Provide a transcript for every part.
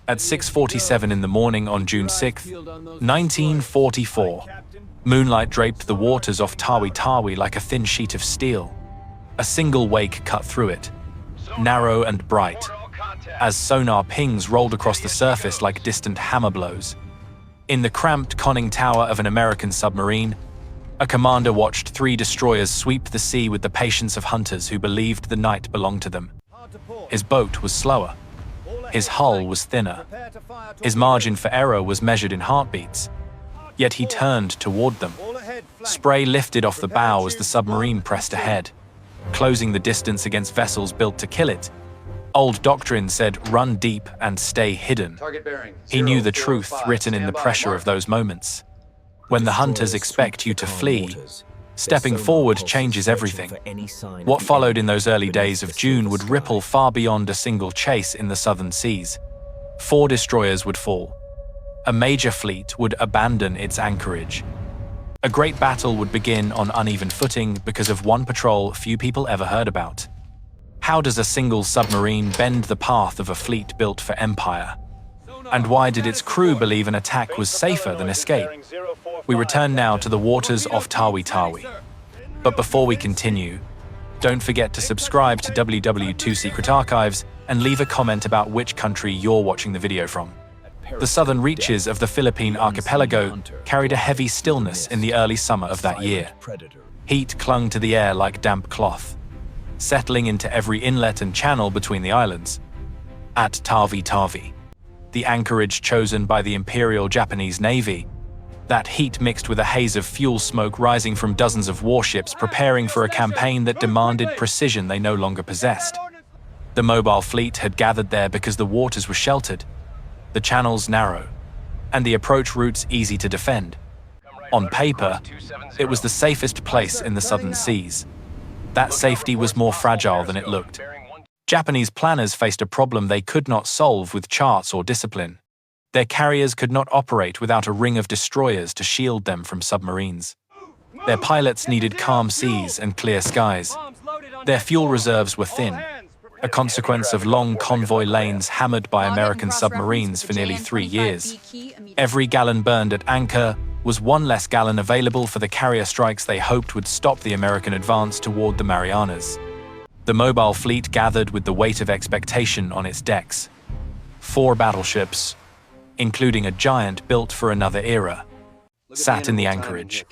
At 6:47 in the morning on June 6, 1944, moonlight draped the waters off Tawi Tawi like a thin sheet of steel. A single wake cut through it, narrow and bright, as sonar pings rolled across the surface like distant hammer blows. In the cramped conning tower of an American submarine, a commander watched 3 destroyers sweep the sea with the patience of hunters who believed the night belonged to them. His boat was slower. His hull was thinner. His margin for error was measured in heartbeats. Yet he turned toward them. Spray lifted off the bow as the submarine pressed ahead, closing the distance against vessels built to kill it. Old doctrine said, "Run deep and stay hidden." He knew the truth written in the pressure of those moments. When the hunters expect you to flee, stepping forward changes everything. What followed in those early days of June would ripple far beyond a single chase in the southern seas. 4 destroyers would fall. A major fleet would abandon its anchorage. A great battle would begin on uneven footing because of one patrol few people ever heard about. How does a single submarine bend the path of a fleet built for empire? And why did its crew believe an attack was safer than escape? We return now to the waters off Tawi Tawi. But before we continue, don't forget to subscribe to WW2 Secret Archives and leave a comment about which country you're watching the video from. The southern reaches of the Philippine archipelago carried a heavy stillness in the early summer of that year. Heat clung to the air like damp cloth, settling into every inlet and channel between the islands. At Tawi Tawi, the anchorage chosen by the Imperial Japanese Navy, that heat mixed with a haze of fuel smoke rising from dozens of warships preparing for a campaign that demanded precision they no longer possessed. The mobile fleet had gathered there because the waters were sheltered, the channels narrow, and the approach routes easy to defend. On paper, it was the safest place in the southern seas. That safety was more fragile than it looked. Japanese planners faced a problem they could not solve with charts or discipline. Their carriers could not operate without a ring of destroyers to shield them from submarines. Their pilots needed calm seas and clear skies. Their fuel reserves were thin, a consequence of long convoy lanes hammered by American submarines for nearly 3 years. Every gallon burned at anchor was 1 less gallon available for the carrier strikes they hoped would stop the American advance toward the Marianas. The mobile fleet gathered with the weight of expectation on its decks. 4 battleships, including a giant built for another era, sat in the anchorage.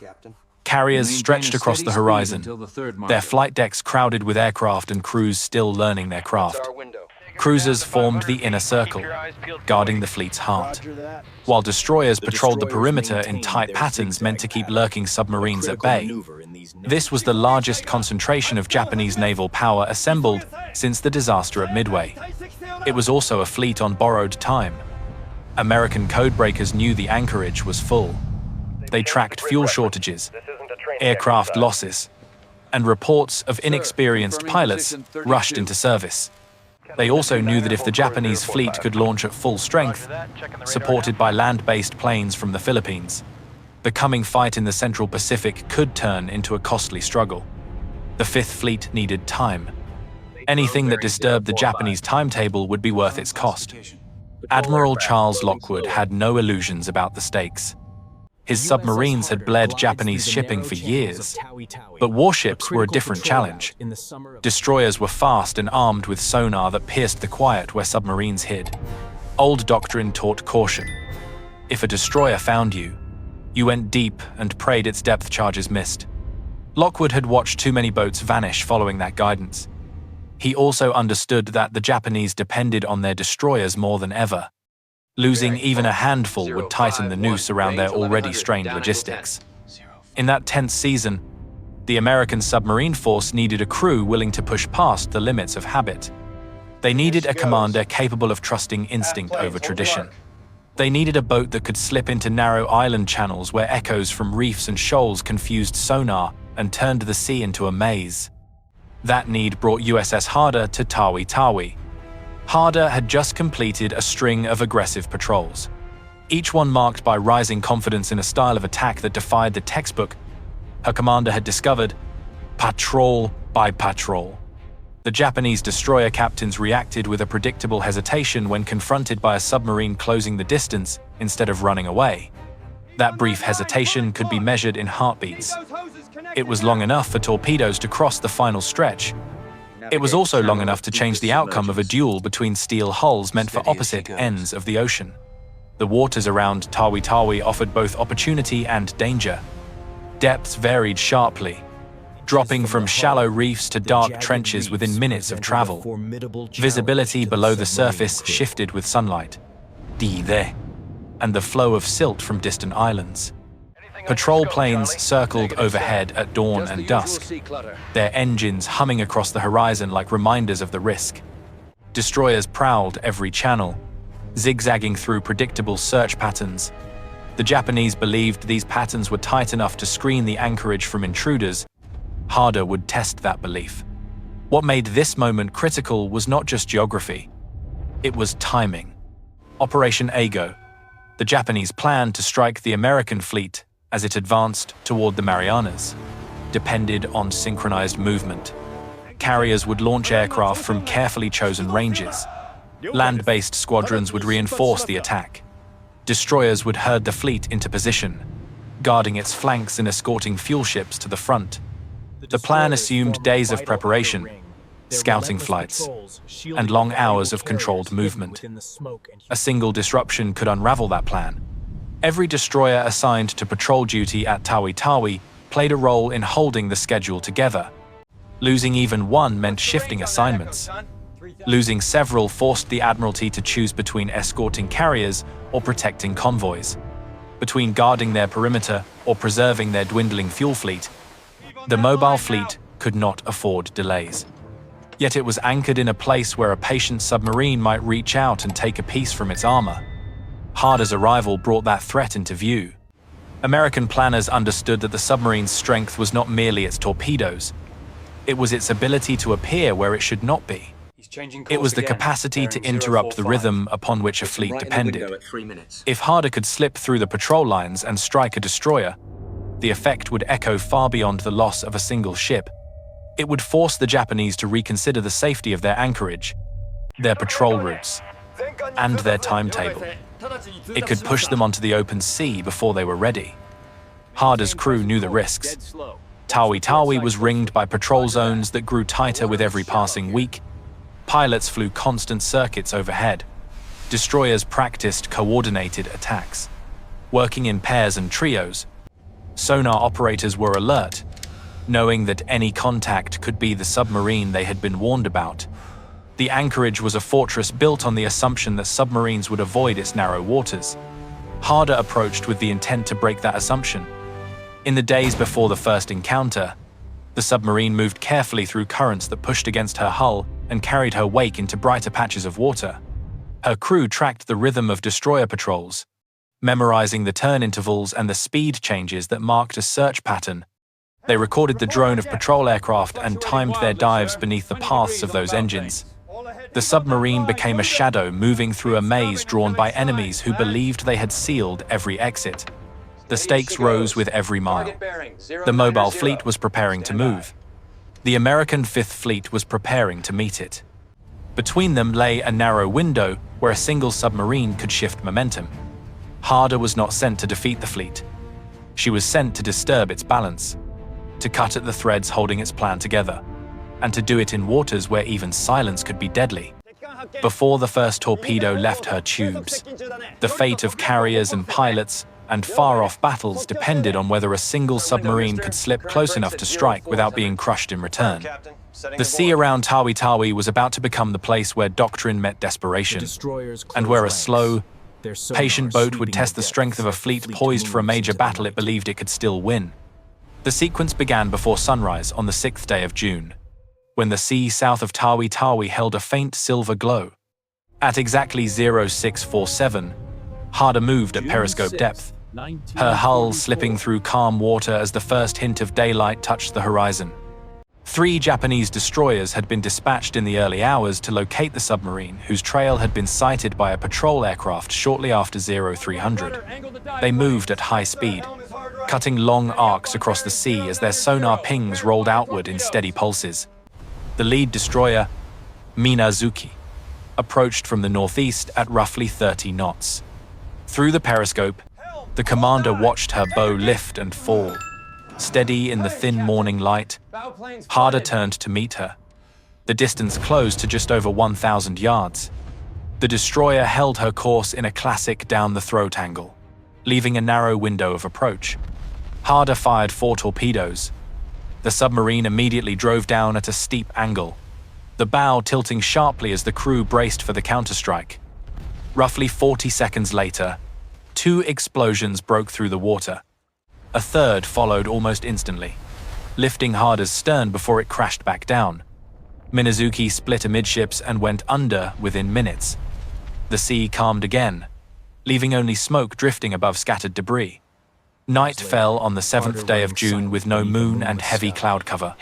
Carriers stretched across the horizon, their flight decks crowded with aircraft and crews still learning their craft. Cruisers formed the inner circle, guarding the fleet's heart, while destroyers patrolled the perimeter in tight patterns meant to keep lurking submarines at bay. This was the largest concentration of Japanese naval power assembled since the disaster at Midway. It was also a fleet on borrowed time. American codebreakers knew the anchorage was full. They tracked fuel shortages, aircraft losses, and reports of inexperienced pilots rushed into service. They also knew that if the Japanese fleet could launch at full strength, supported by land-based planes from the Philippines, the coming fight in the Central Pacific could turn into a costly struggle. The Fifth Fleet needed time. Anything that disturbed the Japanese timetable would be worth its cost. Admiral Charles Lockwood had no illusions about the stakes. His submarines had bled Japanese shipping for years, but warships were a different challenge. Destroyers were fast and armed with sonar that pierced the quiet where submarines hid. Old doctrine taught caution. If a destroyer found you, you went deep and prayed its depth charges missed. Lockwood had watched too many boats vanish following that guidance. He also understood that the Japanese depended on their destroyers more than ever. Losing even a handful would tighten the noose around their already strained logistics. In that tense season, the American submarine force needed a crew willing to push past the limits of habit. They needed a commander capable of trusting instinct over tradition. They needed a boat that could slip into narrow island channels where echoes from reefs and shoals confused sonar and turned the sea into a maze. That need brought USS Harder to Tawi Tawi. Harder had just completed a string of aggressive patrols, each one marked by rising confidence in a style of attack that defied the textbook. Her commander had discovered, patrol by patrol. The Japanese destroyer captains reacted with a predictable hesitation when confronted by a submarine closing the distance instead of running away. That brief hesitation could be measured in heartbeats. It was long enough for torpedoes to cross the final stretch. It was also long enough to change the outcome of a duel between steel hulls meant for opposite ends of the ocean. The waters around Tawi Tawi offered both opportunity and danger. Depths varied sharply, dropping from shallow reefs to dark trenches within minutes of travel. Visibility below the surface shifted with sunlight, and the flow of silt from distant islands. Patrol planes circled overhead at dawn and dusk, their engines humming across the horizon like reminders of the risk. Destroyers prowled every channel, zigzagging through predictable search patterns. The Japanese believed these patterns were tight enough to screen the anchorage from intruders. Harder would test that belief. What made this moment critical was not just geography. It was timing. Operation Ago, the Japanese plan to strike the American fleet as it advanced toward the Marianas, depended on synchronized movement. Carriers would launch aircraft from carefully chosen ranges. Land-based squadrons would reinforce the attack. Destroyers would herd the fleet into position, guarding its flanks and escorting fuel ships to the front. The plan assumed days of preparation, scouting flights, and long hours of controlled movement. A single disruption could unravel that plan. Every destroyer assigned to patrol duty at Tawi Tawi played a role in holding the schedule together. Losing even one meant shifting assignments. Losing several forced the Admiralty to choose between escorting carriers or protecting convoys, between guarding their perimeter or preserving their dwindling fuel fleet. The mobile fleet could not afford delays. Yet it was anchored in a place where a patient submarine might reach out and take a piece from its armor. Harder's arrival brought that threat into view. American planners understood that the submarine's strength was not merely its torpedoes. It was its ability to appear where it should not be. It was the capacity to interrupt the rhythm upon which a fleet depended. If Harder could slip through the patrol lines and strike a destroyer, the effect would echo far beyond the loss of a single ship. It would force the Japanese to reconsider the safety of their anchorage, their patrol routes, and their timetable. It could push them onto the open sea before they were ready. Harder's crew knew the risks. Tawi Tawi was ringed by patrol zones that grew tighter with every passing week. Pilots flew constant circuits overhead. Destroyers practiced coordinated attacks, working in pairs and trios. Sonar operators were alert, knowing that any contact could be the submarine they had been warned about. The anchorage was a fortress built on the assumption that submarines would avoid its narrow waters. Harder approached with the intent to break that assumption. In the days before the first encounter, the submarine moved carefully through currents that pushed against her hull and carried her wake into brighter patches of water. Her crew tracked the rhythm of destroyer patrols, memorizing the turn intervals and the speed changes that marked a search pattern. They recorded the drone of patrol aircraft and timed their dives beneath the paths of those engines. The submarine became a shadow moving through a maze drawn by enemies who believed they had sealed every exit. The stakes rose with every mile. The mobile fleet was preparing to move. The American Fifth Fleet was preparing to meet it. Between them lay a narrow window where a single submarine could shift momentum. Harder was not sent to defeat the fleet. She was sent to disturb its balance, to cut at the threads holding its plan together, and to do it in waters where even silence could be deadly. Before the first torpedo left her tubes, the fate of carriers and pilots and far-off battles depended on whether a single submarine could slip close enough to strike without being crushed in return. The sea around Tawi Tawi was about to become the place where doctrine met desperation, and where a slow, patient boat would test the strength of a fleet poised for a major battle it believed it could still win. The sequence began before sunrise on the 6th day of June, when the sea south of Tawi Tawi held a faint silver glow. At exactly 0647, Harder moved at periscope depth, her hull slipping through calm water as the first hint of daylight touched the horizon. 3 Japanese destroyers had been dispatched in the early hours to locate the submarine, whose trail had been sighted by a patrol aircraft shortly after 0300. They moved at high speed, cutting long arcs across the sea as their sonar pings rolled outward in steady pulses. The lead destroyer, Minazuki, approached from the northeast at roughly 30 knots. Through the periscope, the commander watched her bow lift and fall. Steady in the thin morning light, Harder turned to meet her. The distance closed to just over 1,000 yards. The destroyer held her course in a classic down-the-throat angle, leaving a narrow window of approach. Harder fired 4 torpedoes. The submarine immediately drove down at a steep angle, the bow tilting sharply as the crew braced for the counterstrike. Roughly 40 seconds later, 2 explosions broke through the water. A third followed almost instantly, lifting Harder's stern before it crashed back down. Minazuki split amidships and went under within minutes. The sea calmed again, leaving only smoke drifting above scattered debris. Night fell on the 7th day of June with no moon and heavy cloud cover.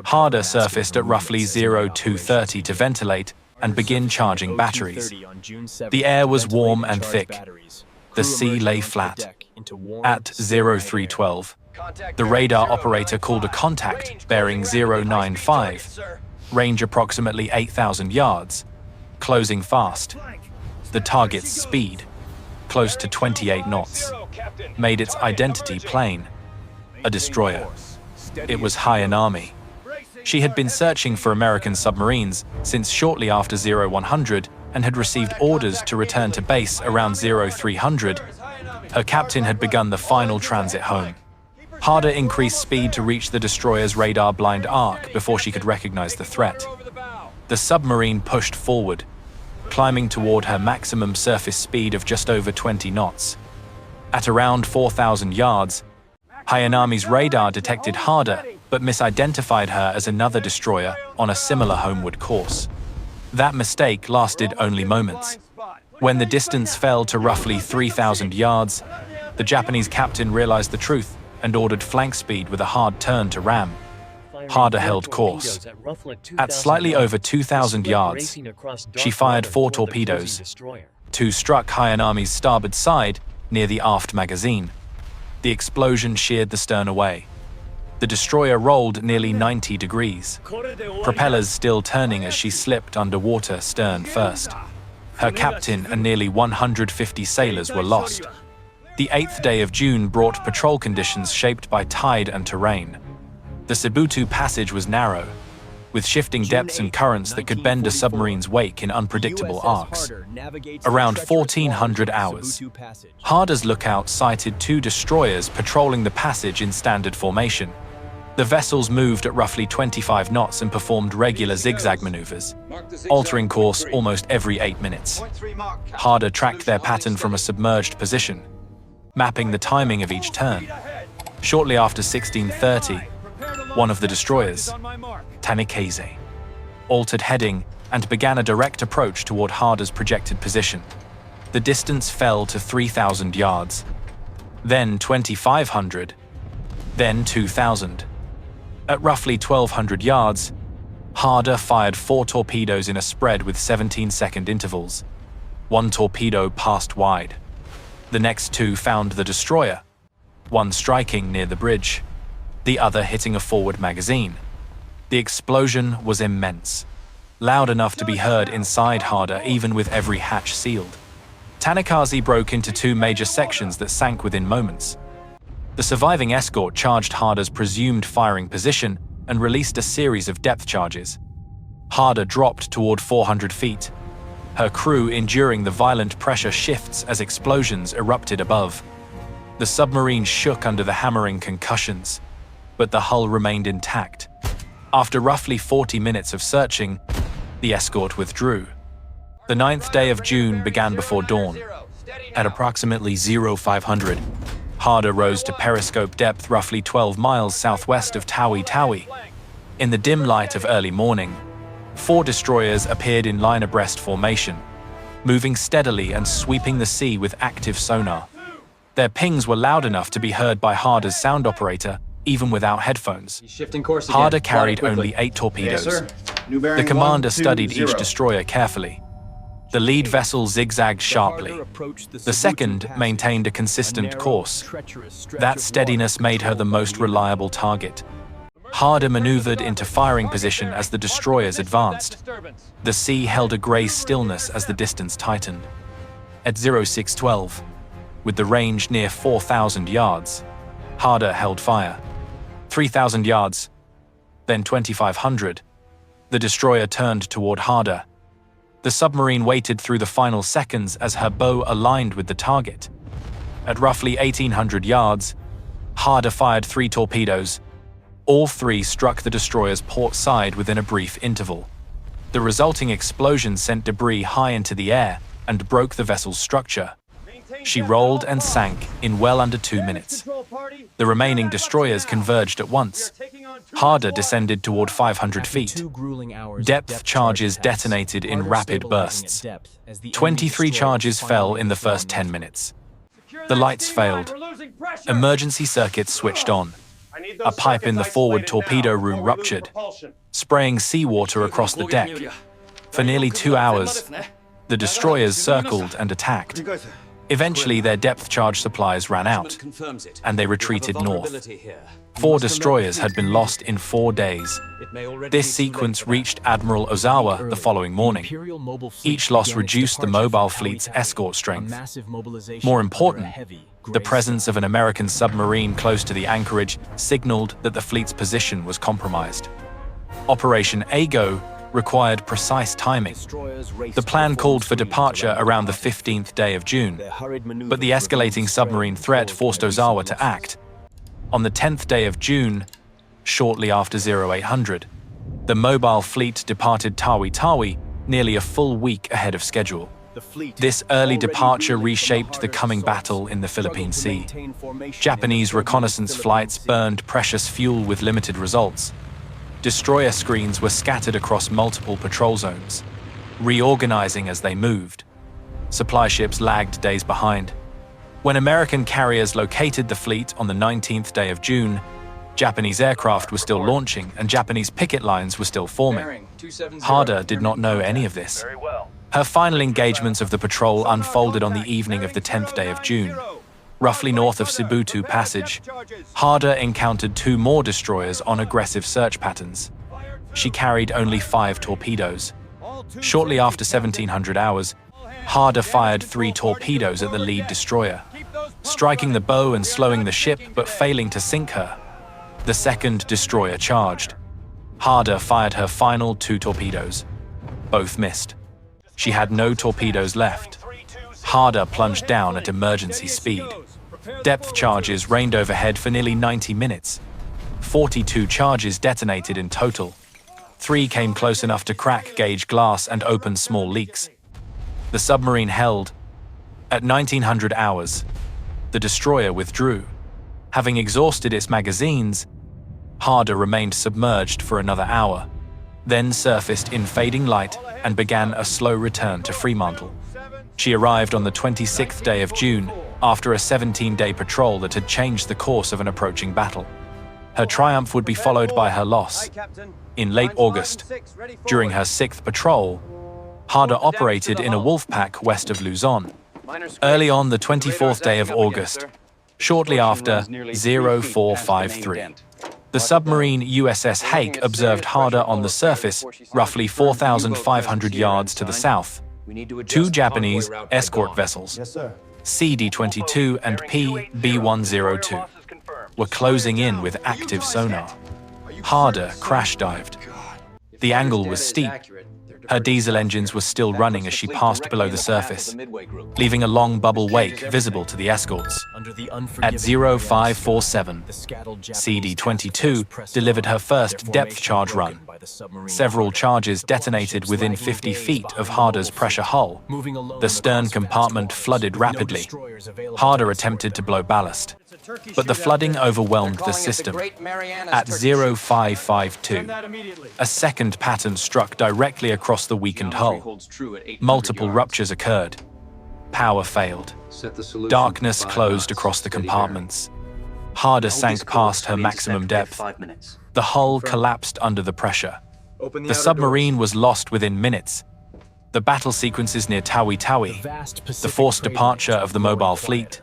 Harder surfaced at roughly 0230 to ventilate and begin charging batteries. The air was warm and thick. The sea lay flat. At 0312, the radar operator called a contact bearing 095, range approximately 8,000 yards, closing fast. The target's speed, close to 28 knots, made its identity plain: a destroyer. It was Hayanami. She had been searching for American submarines since shortly after 0100 and had received orders to return to base around 0300. Her captain had begun the final transit home. Harder increased speed to reach the destroyer's radar blind arc before she could recognize the threat. The submarine pushed forward, climbing toward her maximum surface speed of just over 20 knots. At around 4,000 yards, Hayanami's radar detected Harder but misidentified her as another destroyer on a similar homeward course. That mistake lasted only moments. When the distance fell to roughly 3,000 yards, the Japanese captain realized the truth and ordered flank speed with a hard turn to ram. Harder held course. At slightly over 2,000 yards, she fired 4 torpedoes. 2 struck Hayanami's starboard side near the aft magazine. The explosion sheared the stern away. The destroyer rolled nearly 90 degrees, propellers still turning as she slipped underwater stern first. Her captain and nearly 150 sailors were lost. The 8th day of June brought patrol conditions shaped by tide and terrain. The Sibutu Passage was narrow, with shifting depths and currents that could bend a submarine's wake in unpredictable arcs. Around 1400 hours, Harder's lookout sighted 2 destroyers patrolling the passage in standard formation. The vessels moved at roughly 25 knots and performed regular zigzag maneuvers, altering course almost every 8 minutes. Harder tracked their pattern from a submerged position, mapping the timing of each turn. Shortly after 1630, one of the destroyers, Tanikaze, altered heading and began a direct approach toward Harder's projected position. The distance fell to 3,000 yards, then 2,500, then 2,000. At roughly 1,200 yards, Harder fired 4 torpedoes in a spread with 17-second intervals. 1 torpedo passed wide. The next 2 found the destroyer, one striking near the bridge, the other hitting a forward magazine. The explosion was immense, loud enough to be heard inside Harder even with every hatch sealed. Tanikaze broke into 2 major sections that sank within moments. The surviving escort charged Harder's presumed firing position and released a series of depth charges. Harder dropped toward 400 feet, her crew enduring the violent pressure shifts as explosions erupted above. The submarine shook under the hammering concussions, but the hull remained intact. After roughly 40 minutes of searching, the escort withdrew. The 9th day of June began before dawn. At approximately 0500, Harder rose to periscope depth roughly 12 miles southwest of Tawi Tawi. In the dim light of early morning, 4 destroyers appeared in line abreast formation, moving steadily and sweeping the sea with active sonar. Their pings were loud enough to be heard by Harder's sound operator, even without headphones. Harder carried only 8 torpedoes. The commander studied each destroyer carefully. The lead vessel zigzagged sharply. The second maintained a consistent course. That steadiness made her the most reliable target. Harder maneuvered into firing position as the destroyers advanced. The sea held a grey stillness as the distance tightened. At 0612, with the range near 4,000 yards, Harder held fire. 3,000 yards, then 2,500. The destroyer turned toward Harder. The submarine waited through the final seconds as her bow aligned with the target. At roughly 1,800 yards, Harder fired 3 torpedoes. All 3 struck the destroyer's port side within a brief interval. The resulting explosion sent debris high into the air and broke the vessel's structure. She rolled and sank in well under 2 minutes. The remaining destroyers converged at once. Harder descended toward 500 feet. Depth charges detonated in rapid bursts. 23 charges fell in the first 10 minutes. The lights failed. Emergency circuits switched on. A pipe in the forward torpedo room ruptured, spraying seawater across the deck. For nearly 2 hours, the destroyers circled and attacked. Eventually, their depth charge supplies ran out, and they retreated north. 4 destroyers had been lost in 4 days. This sequence reached Admiral Ozawa the following morning. Each loss reduced the mobile fleet's escort strength. More important, the presence of an American submarine close to the anchorage signaled that the fleet's position was compromised. Operation Ago required precise timing. The plan called for departure around the 15th day of June, but the escalating submarine threat forced Ozawa to act. On the 10th day of June, shortly after 0800, the mobile fleet departed Tawi Tawi nearly a full week ahead of schedule. This early departure reshaped the coming battle in the Philippine Sea. Japanese reconnaissance flights burned precious fuel with limited results. Destroyer screens were scattered across multiple patrol zones, reorganizing as they moved. Supply ships lagged days behind. When American carriers located the fleet on the 19th day of June, Japanese aircraft were still launching and Japanese picket lines were still forming. Harder did not know any of this. Her final engagements of the patrol unfolded on the evening of the 10th day of June. Roughly north of Sibutu Passage, Harder encountered 2 more destroyers on aggressive search patterns. She carried only 5 torpedoes. Shortly after 1700 hours, Harder fired 3 torpedoes at the lead destroyer, striking the bow and slowing the ship but failing to sink her. The second destroyer charged. Harder fired her final 2 torpedoes. Both missed. She had no torpedoes left. Harder plunged down at emergency speed. Depth charges rained overhead for nearly 90 minutes. 42 charges detonated in total. 3 came close enough to crack gauge glass and open small leaks. The submarine held. At 1900 hours, the destroyer withdrew. Having exhausted its magazines, Harder remained submerged for another hour, then surfaced in fading light and began a slow return to Fremantle. She arrived on the 26th day of June after a 17-day patrol that had changed the course of an approaching battle. Her triumph would be followed by her loss. In late August, during her 6th patrol, Harder operated in a wolf pack west of Luzon. Early on the 24th day of August, shortly after 0453, the submarine USS Harder observed Harder on the surface, roughly 4,500 yards to the south. 2 Japanese escort vessels, CD-22 and PB-102, were closing in with active sonar. Harder crash-dived. The angle was steep. Her diesel engines were still running as she passed below the surface, leaving a long bubble wake visible to the escorts. At 0547, CD-22 delivered her first depth charge run. Several charges detonated within 50 feet of Harder's pressure hull. The stern compartment flooded rapidly. Harder attempted to blow ballast, but the flooding overwhelmed the system. At 0552, a second pattern struck directly across the weakened hull. Multiple ruptures occurred. Power failed. Darkness closed across the compartments. Harder sank past her maximum depth. The hull collapsed under the pressure. The submarine was lost within minutes. The battle sequences near Tawi Tawi, the forced departure of the mobile fleet,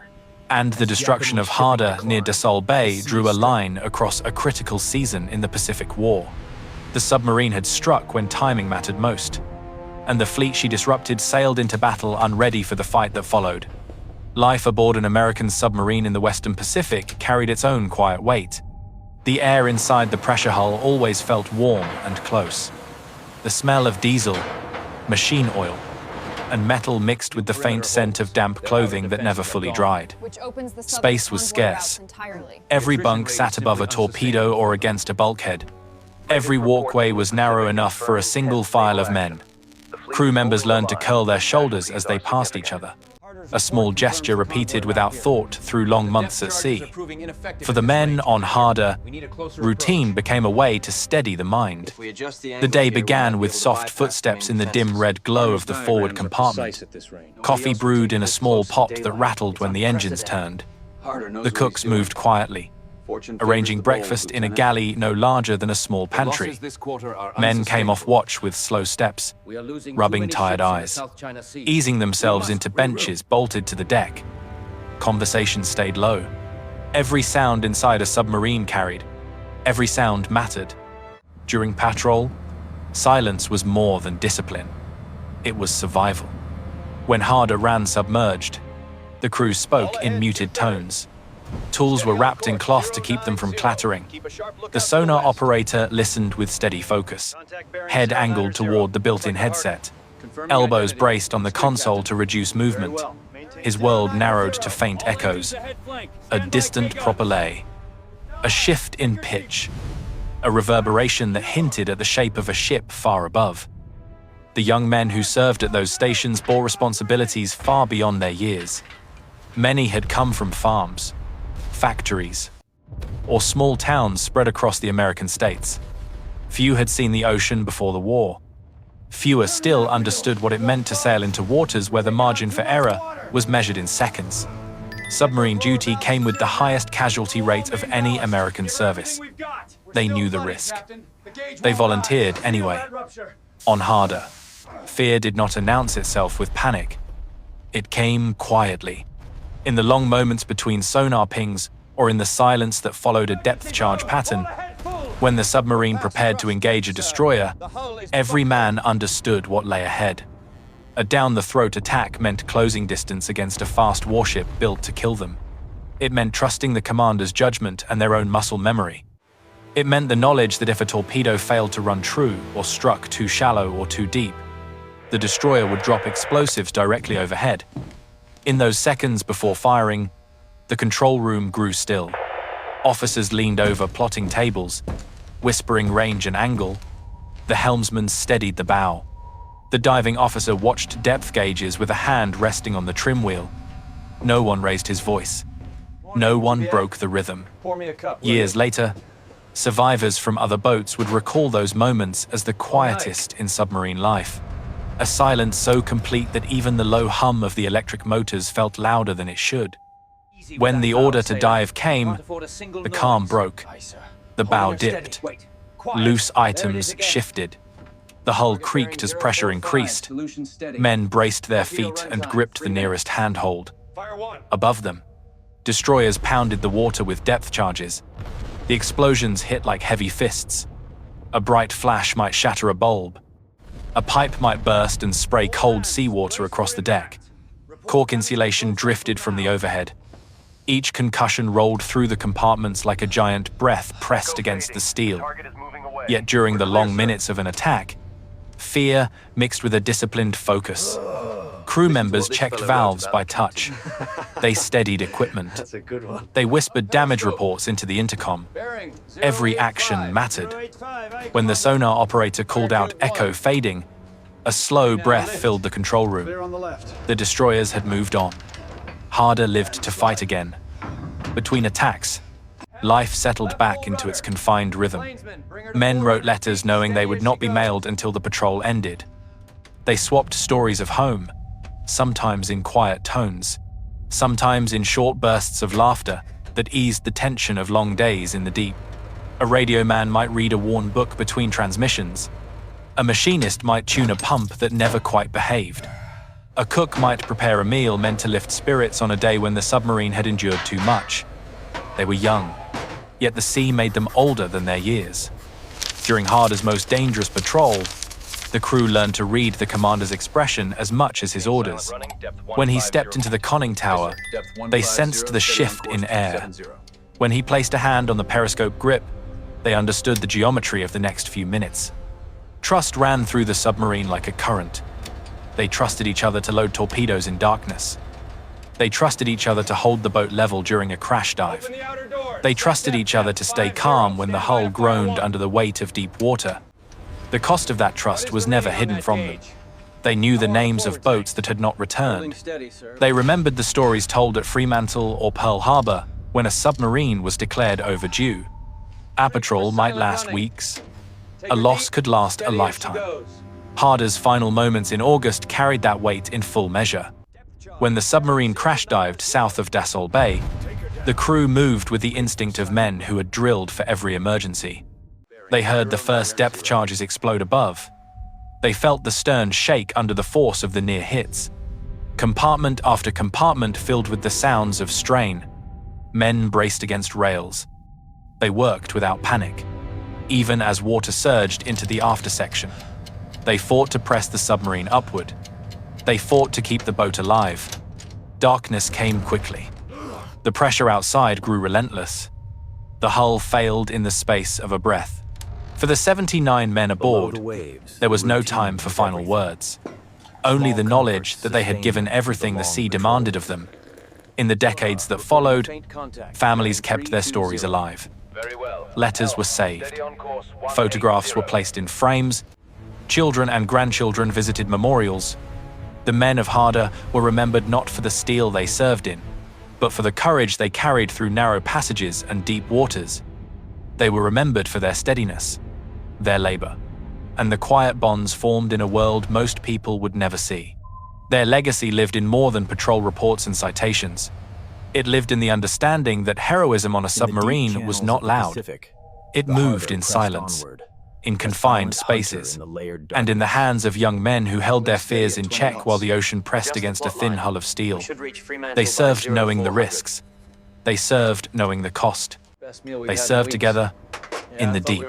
And the destruction of Harder near Dassault Bay drew a line across a critical season in the Pacific War. The submarine had struck when timing mattered most, and the fleet she disrupted sailed into battle unready for the fight that followed. Life aboard an American submarine in the Western Pacific carried its own quiet weight. The air inside the pressure hull always felt warm and close. The smell of diesel, machine oil, and metal mixed with the faint scent of damp clothing that never fully dried. Space was scarce. Every bunk sat above a torpedo or against a bulkhead. Every walkway was narrow enough for a single file of men. Crew members learned to curl their shoulders as they passed each other, a small gesture repeated without thought through long months at sea. For the men on Harder, routine became a way to steady the mind. The day began with soft footsteps in the dim red glow of the forward compartment, coffee brewed in a small pot that rattled when the engines turned. The cooks moved quietly, arranging breakfast in a galley no larger than a small pantry. Men came off watch with slow steps, rubbing tired eyes, easing themselves into benches bolted to the deck. Conversation stayed low. Every sound inside a submarine carried. Every sound mattered. During patrol, silence was more than discipline. It was survival. When Harder ran submerged, the crew spoke in muted tones. Tools were wrapped in cloth to keep them from clattering. The sonar operator listened with steady focus, head angled toward the built-in headset, elbows braced on the console to reduce movement. His world narrowed to faint echoes. A distant propellee, a shift in pitch, a reverberation that hinted at the shape of a ship far above. The young men who served at those stations bore responsibilities far beyond their years. Many had come from farms, factories, or small towns spread across the American states. Few had seen the ocean before the war. Fewer still understood what it meant to sail into waters where the margin for error was measured in seconds. Submarine duty came with the highest casualty rate of any American service. They knew the risk. They volunteered anyway. On Harder, fear did not announce itself with panic. It came quietly, in the long moments between sonar pings or in the silence that followed a depth charge pattern. When the submarine prepared to engage a destroyer, every man understood what lay ahead. A down-the-throat attack meant closing distance against a fast warship built to kill them. It meant trusting the commander's judgment and their own muscle memory. It meant the knowledge that if a torpedo failed to run true or struck too shallow or too deep, the destroyer would drop explosives directly overhead. In those seconds before firing, the control room grew still. Officers leaned over plotting tables, whispering range and angle. The helmsman steadied the bow. The diving officer watched depth gauges with a hand resting on the trim wheel. No one raised his voice. No one broke the rhythm. Years later, survivors from other boats would recall those moments as the quietest in submarine life. A silence so complete that even the low hum of the electric motors felt louder than it should. When the order to dive came, the calm broke. The bow dipped. Loose items shifted. The hull creaked as pressure increased. Men braced their feet and gripped the nearest handhold. Above them, destroyers pounded the water with depth charges. The explosions hit like heavy fists. A bright flash might shatter a bulb. A pipe might burst and spray cold seawater across the deck. Cork insulation drifted from the overhead. Each concussion rolled through the compartments like a giant breath pressed against the steel. Yet during the long minutes of an attack, fear mixed with a disciplined focus. Crew members checked valves by touch. They steadied equipment. They whispered damage reports into the intercom. Every action mattered. When the sonar operator called out "echo fading," a slow breath filled the control room. The destroyers had moved on. Harder lived to fight again. Between attacks, life settled back into its confined rhythm. Men wrote letters knowing they would not be mailed until the patrol ended. They swapped stories of home, sometimes in quiet tones, sometimes in short bursts of laughter that eased the tension of long days in the deep. A radio man might read a worn book between transmissions. A machinist might tune a pump that never quite behaved. A cook might prepare a meal meant to lift spirits on a day when the submarine had endured too much. They were young, yet the sea made them older than their years. During Harder's most dangerous patrol, the crew learned to read the commander's expression as much as his orders. When he stepped into the conning tower, they sensed the shift in air. When he placed a hand on the periscope grip, they understood the geometry of the next few minutes. Trust ran through the submarine like a current. They trusted each other to load torpedoes in darkness. They trusted each other to hold the boat level during a crash dive. They trusted each other to stay calm when the hull groaned under the weight of deep water. The cost of that trust was never hidden from them. They knew the names of boats that had not returned. They remembered the stories told at Fremantle or Pearl Harbor when a submarine was declared overdue. A patrol might last weeks. A loss could last a lifetime. Harder's final moments in August carried that weight in full measure. When the submarine crash-dived south of Dassol Bay, the crew moved with the instinct of men who had drilled for every emergency. They heard the first depth charges explode above. They felt the stern shake under the force of the near hits. Compartment after compartment filled with the sounds of strain. Men braced against rails. They worked without panic, even as water surged into the after section. They fought to press the submarine upward. They fought to keep the boat alive. Darkness came quickly. The pressure outside grew relentless. The hull failed in the space of a breath. For the 79 men aboard, there was no time for final words. Only the knowledge that they had given everything the sea demanded of them. In the decades that followed, families kept their stories alive. Letters were saved. Photographs were placed in frames. Children and grandchildren visited memorials. The men of Harder were remembered not for the steel they served in, but for the courage they carried through narrow passages and deep waters. They were remembered for their steadiness, their labor, and the quiet bonds formed in a world most people would never see. Their legacy lived in more than patrol reports and citations. It lived in the understanding that heroism on a submarine was not loud. It moved in silence, in confined spaces, and in the hands of young men who held their fears in check while the ocean pressed against a thin hull of steel. They served knowing the risks. They served knowing the cost. They served together in the deep.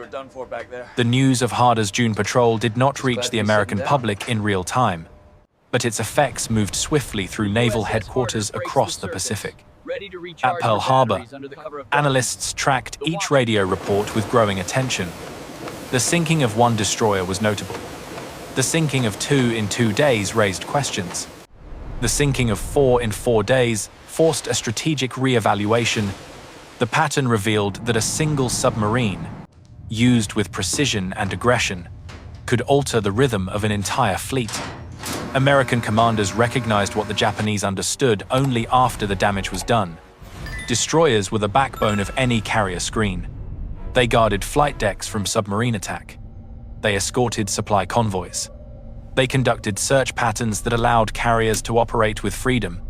The news of Harder's June patrol did not reach the American public in real time, but its effects moved swiftly through naval headquarters across the Pacific. At Pearl Harbor, analysts tracked each radio report with growing attention. The sinking of one destroyer was notable. The sinking of 2 in 2 days raised questions. The sinking of 4 in 4 days forced a strategic re-evaluation. The pattern revealed that a single submarine, used with precision and aggression, could alter the rhythm of an entire fleet. American commanders recognized what the Japanese understood only after the damage was done. Destroyers were the backbone of any carrier screen. They guarded flight decks from submarine attack. They escorted supply convoys. They conducted search patterns that allowed carriers to operate with freedom.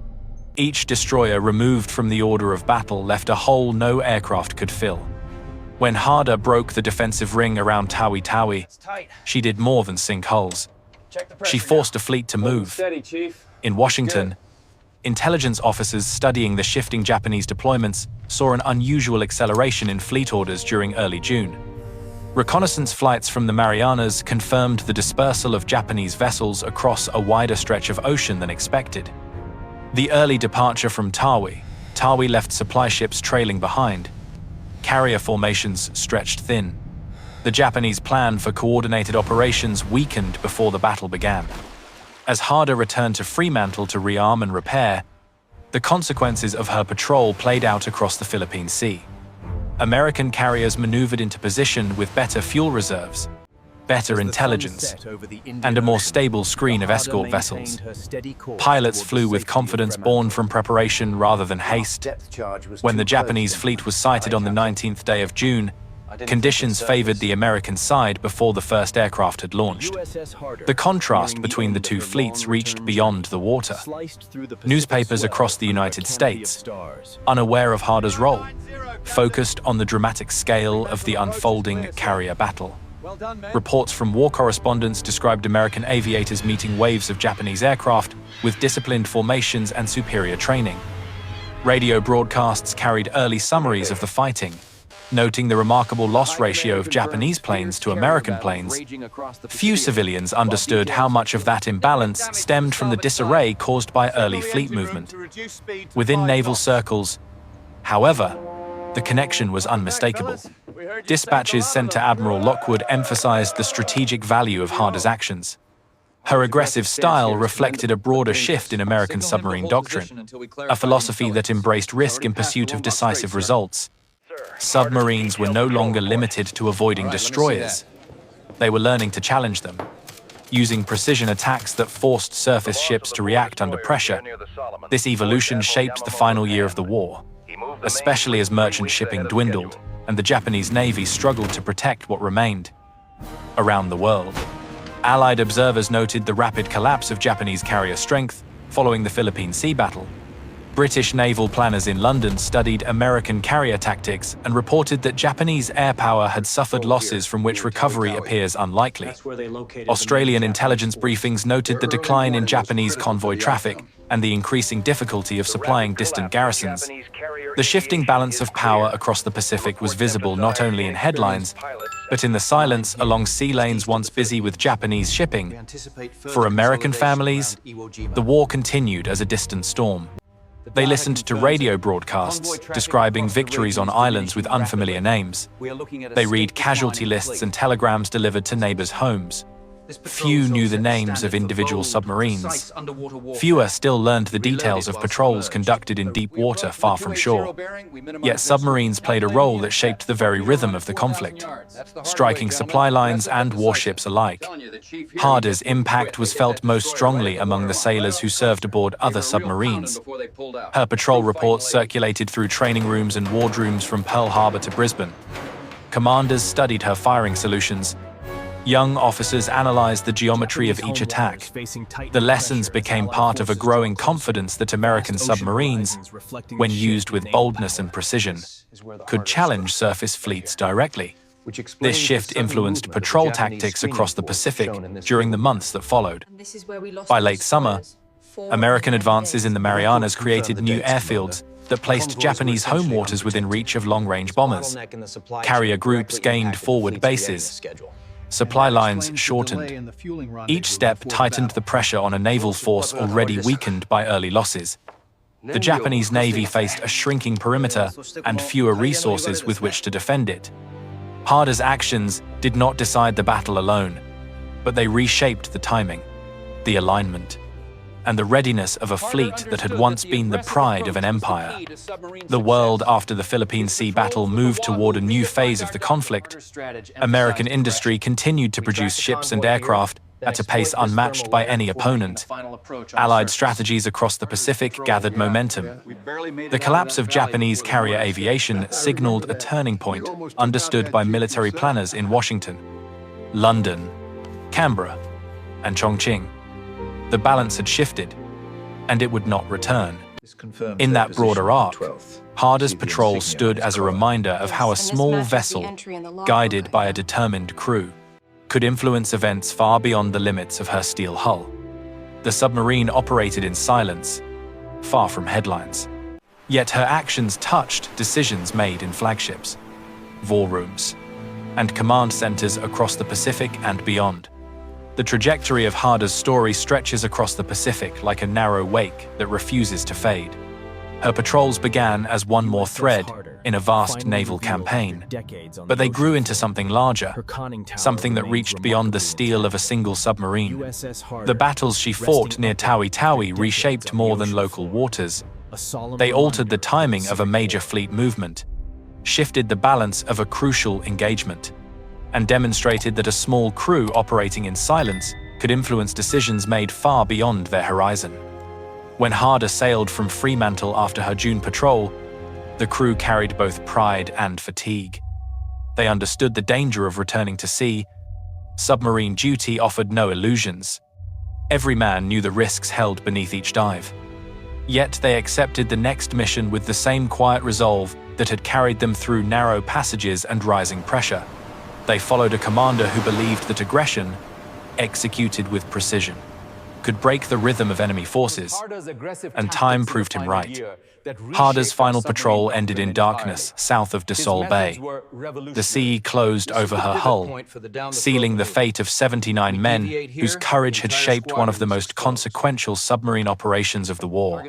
Each destroyer removed from the order of battle left a hole no aircraft could fill. When Harder broke the defensive ring around Tawi Tawi, she did more than sink hulls. She forced a fleet to move. In Washington, intelligence officers studying the shifting Japanese deployments saw an unusual acceleration in fleet orders during early June. Reconnaissance flights from the Marianas confirmed the dispersal of Japanese vessels across a wider stretch of ocean than expected. The early departure from Tawi left supply ships trailing behind. Carrier formations stretched thin. The Japanese plan for coordinated operations weakened before the battle began. As Harder returned to Fremantle to rearm and repair, the consequences of her patrol played out across the Philippine Sea. American carriers maneuvered into position with better fuel reserves, better intelligence, and a more stable screen of escort vessels. Pilots flew with confidence born from preparation rather than haste. When the Japanese fleet was sighted on the 19th day of June, conditions favored the American side before the first aircraft had launched. The contrast between the two fleets reached beyond the water. Newspapers across the United States, unaware of Harder's role, focused on the dramatic scale of the unfolding carrier battle. Reports from war correspondents described American aviators meeting waves of Japanese aircraft with disciplined formations and superior training. Radio broadcasts carried early summaries of the fighting, noting the remarkable loss ratio of Japanese planes to American planes. Few civilians understood how much of that imbalance stemmed from the disarray caused by early fleet movement. Within naval circles, however, the connection was unmistakable. Dispatches sent to Admiral Lockwood emphasized the strategic value of Harder's actions. Her aggressive style reflected a broader shift in American submarine doctrine, a philosophy that embraced risk in pursuit of decisive results. Submarines were no longer limited to avoiding destroyers. They were learning to challenge them, using precision attacks that forced surface ships to react under pressure. This evolution shaped the final year of the war, especially as merchant shipping dwindled and the Japanese Navy struggled to protect what remained. Around the world, Allied observers noted the rapid collapse of Japanese carrier strength following the Philippine Sea battle. British naval planners in London studied American carrier tactics and reported that Japanese air power had suffered losses from which recovery appears unlikely. Australian intelligence briefings noted the decline in Japanese convoy traffic and the increasing difficulty of supplying distant garrisons. The shifting balance of power across the Pacific was visible not only in headlines, but in the silence along sea lanes once busy with Japanese shipping. For American families, the war continued as a distant storm. They listened to radio broadcasts describing victories on islands with unfamiliar names. They read casualty lists and telegrams delivered to neighbors' homes. Few knew the names of individual submarines. Fewer still learned the details of patrols conducted in deep water far from shore. Yet submarines played a role that shaped the very rhythm of the conflict, striking supply lines and warships alike. Harder's impact was felt most strongly among the sailors who served aboard other submarines. Her patrol reports circulated through training rooms and wardrooms from Pearl Harbor to Brisbane. Commanders studied her firing solutions. Young officers analyzed the geometry of each attack. The lessons became part of a growing confidence that American submarines, when used with boldness and precision, could challenge surface fleets directly. This shift influenced patrol tactics across the Pacific during the months that followed. By late summer, American advances in the Marianas created new airfields that placed Japanese home waters within reach of long-range bombers. Carrier groups gained forward bases. Supply lines shortened. Each step tightened the pressure on a naval force already weakened by early losses. The Japanese Navy faced a shrinking perimeter and fewer resources with which to defend it. Harder's actions did not decide the battle alone, but they reshaped the timing, the alignment, and the readiness of a fleet that had once been the pride of an empire. The world after the Philippine Sea battle moved toward a new phase of the conflict. American industry continued to produce ships and aircraft at a pace unmatched by any opponent. Allied strategies across the Pacific gathered momentum. The collapse of Japanese carrier aviation signaled a turning point understood by military planners in Washington, London, Canberra, and Chongqing. The balance had shifted, and it would not return. In that broader arc, Harder's patrol stood as a reminder of how a small vessel, guided by a determined crew, could influence events far beyond the limits of her steel hull. The submarine operated in silence, far from headlines. Yet her actions touched decisions made in flagships, war rooms, and command centers across the Pacific and beyond. The trajectory of Harder's story stretches across the Pacific like a narrow wake that refuses to fade. Her patrols began as one more thread in a vast naval campaign, but they grew into something larger, something that reached beyond the steel of a single submarine. The battles she fought near Tawi Tawi reshaped more than local waters. They altered the timing of a major fleet movement, shifted the balance of a crucial engagement, and demonstrated that a small crew operating in silence could influence decisions made far beyond their horizon. When Harder sailed from Fremantle after her June patrol, the crew carried both pride and fatigue. They understood the danger of returning to sea. Submarine duty offered no illusions. Every man knew the risks held beneath each dive. Yet they accepted the next mission with the same quiet resolve that had carried them through narrow passages and rising pressure. They followed a commander who believed that aggression, executed with precision, could break the rhythm of enemy forces, and time proved him right. Harder's final patrol ended in darkness south of De Sol Bay. The sea closed over her hull, sealing the fate of 79 men whose courage had shaped one of the most consequential submarine operations of the war.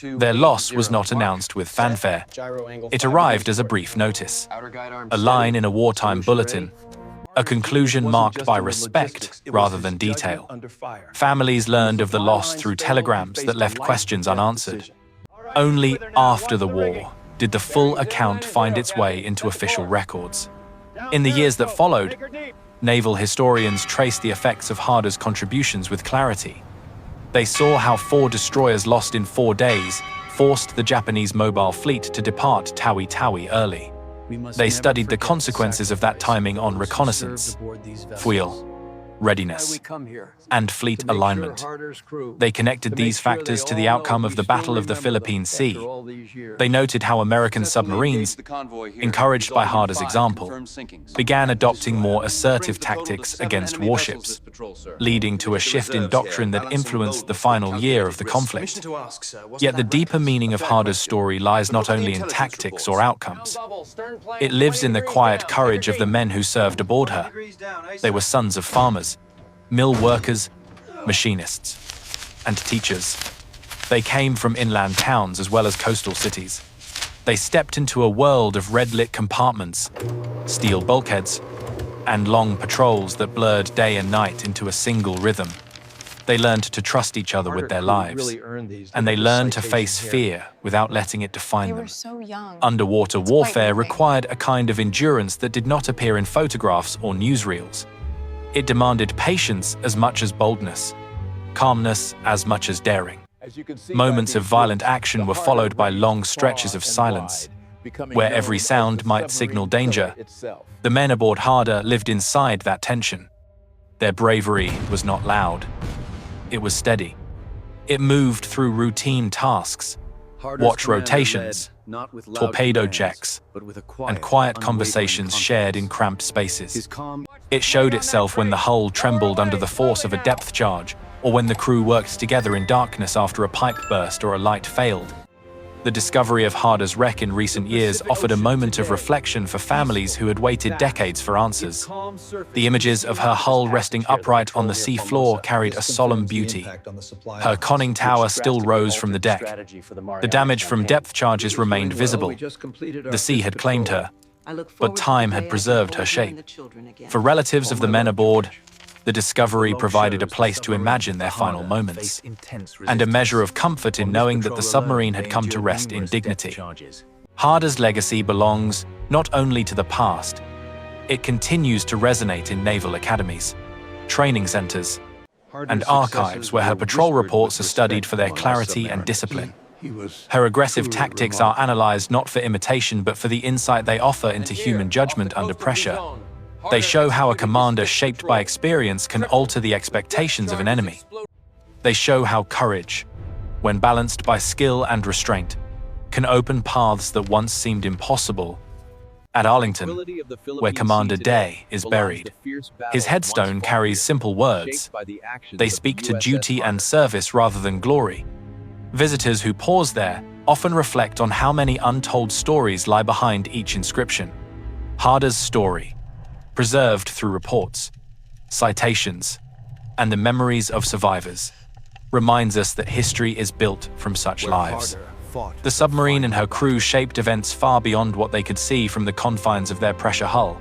Their loss was not announced with fanfare. It arrived as a brief notice, a line in a wartime bulletin, a conclusion marked by respect rather than detail. Families learned of the loss through telegrams that left questions unanswered. Only after the war did the full account find its way into official records. In the years that followed, naval historians traced the effects of Harder's contributions with clarity. They saw how 4 destroyers lost in 4 days forced the Japanese mobile fleet to depart Tawi Tawi early. They studied the consequences of that timing on reconnaissance, fuel, readiness, and fleet alignment. They connected these factors to the outcome of the Battle of the Philippine Sea. They noted how American submarines, encouraged by Harder's example, began adopting more assertive tactics against warships, leading to a shift in doctrine that influenced the final year of the conflict. Yet the deeper meaning of Harder's story lies not only in tactics or outcomes. It lives in the quiet courage of the men who served aboard her. They were sons of farmers, mill workers, machinists, and teachers. They came from inland towns as well as coastal cities. They stepped into a world of red-lit compartments, steel bulkheads, and long patrols that blurred day and night into a single rhythm. They learned to trust each other with their lives, and they learned to face fear without letting it define them. Underwater warfare required a kind of endurance that did not appear in photographs or newsreels. It demanded patience as much as boldness, calmness as much as daring. Moments of violent action were followed by long stretches of silence, where every sound might signal danger. The men aboard Harder lived inside that tension. Their bravery was not loud. It was steady. It moved through routine tasks, watch rotations, torpedo checks, and quiet conversations shared in cramped spaces. It showed itself when the hull trembled under the force of a depth charge, or when the crew worked together in darkness after a pipe burst or a light failed. The discovery of Harder's wreck in recent years offered a moment of reflection for families who had waited decades for answers. The images of her hull resting upright on the sea floor carried a solemn beauty. Her conning tower still rose from the deck. The damage from depth charges remained visible. The sea had claimed her, but time had preserved her shape. For relatives of the men aboard, the discovery provided a place to imagine their final moments, and a measure of comfort in knowing that the submarine had come to rest in dignity. Harder's legacy belongs not only to the past, it continues to resonate in naval academies, training centers, and archives where her patrol reports are studied for their clarity and discipline. Her aggressive tactics are analyzed not for imitation but for the insight they offer into human judgment under pressure. They show how a commander shaped by experience can alter the expectations of an enemy. They show how courage, when balanced by skill and restraint, can open paths that once seemed impossible. At Arlington, where Commander Day is buried, his headstone carries simple words. They speak to duty and service rather than glory. Visitors who pause there often reflect on how many untold stories lie behind each inscription. Harder's story, preserved through reports, citations, and the memories of survivors, reminds us that history is built from such lives. The submarine and her crew shaped events far beyond what they could see from the confines of their pressure hull.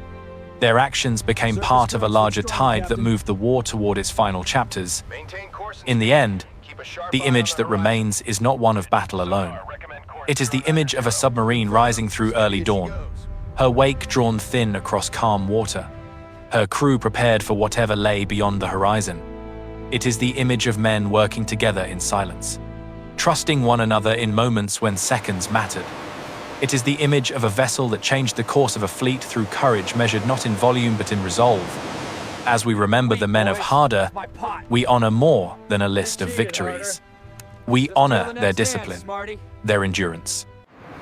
Their actions became part of a larger tide that moved the war toward its final chapters. In the end, the image that remains is not one of battle alone. It is the image of a submarine rising through early dawn, her wake drawn thin across calm water, her crew prepared for whatever lay beyond the horizon. It is the image of men working together in silence, trusting one another in moments when seconds mattered. It is the image of a vessel that changed the course of a fleet through courage measured not in volume but in resolve. As we remember the men of Harder, we honor more than a list of victories. We honor their discipline, their endurance,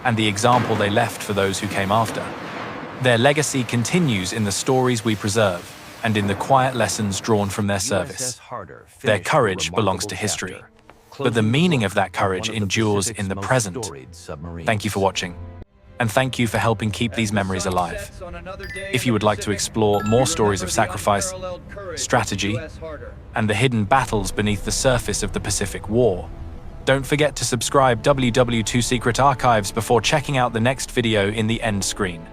and the example they left for those who came after. Their legacy continues in the stories we preserve and in the quiet lessons drawn from their service. Their courage belongs to history, but the meaning of that courage endures in the present. Thank you for watching, and thank you for helping keep these memories alive. If you would like to explore more stories of sacrifice, strategy, and the hidden battles beneath the surface of the Pacific War, don't forget to subscribe WW2 Secret Archives before checking out the next video in the end screen.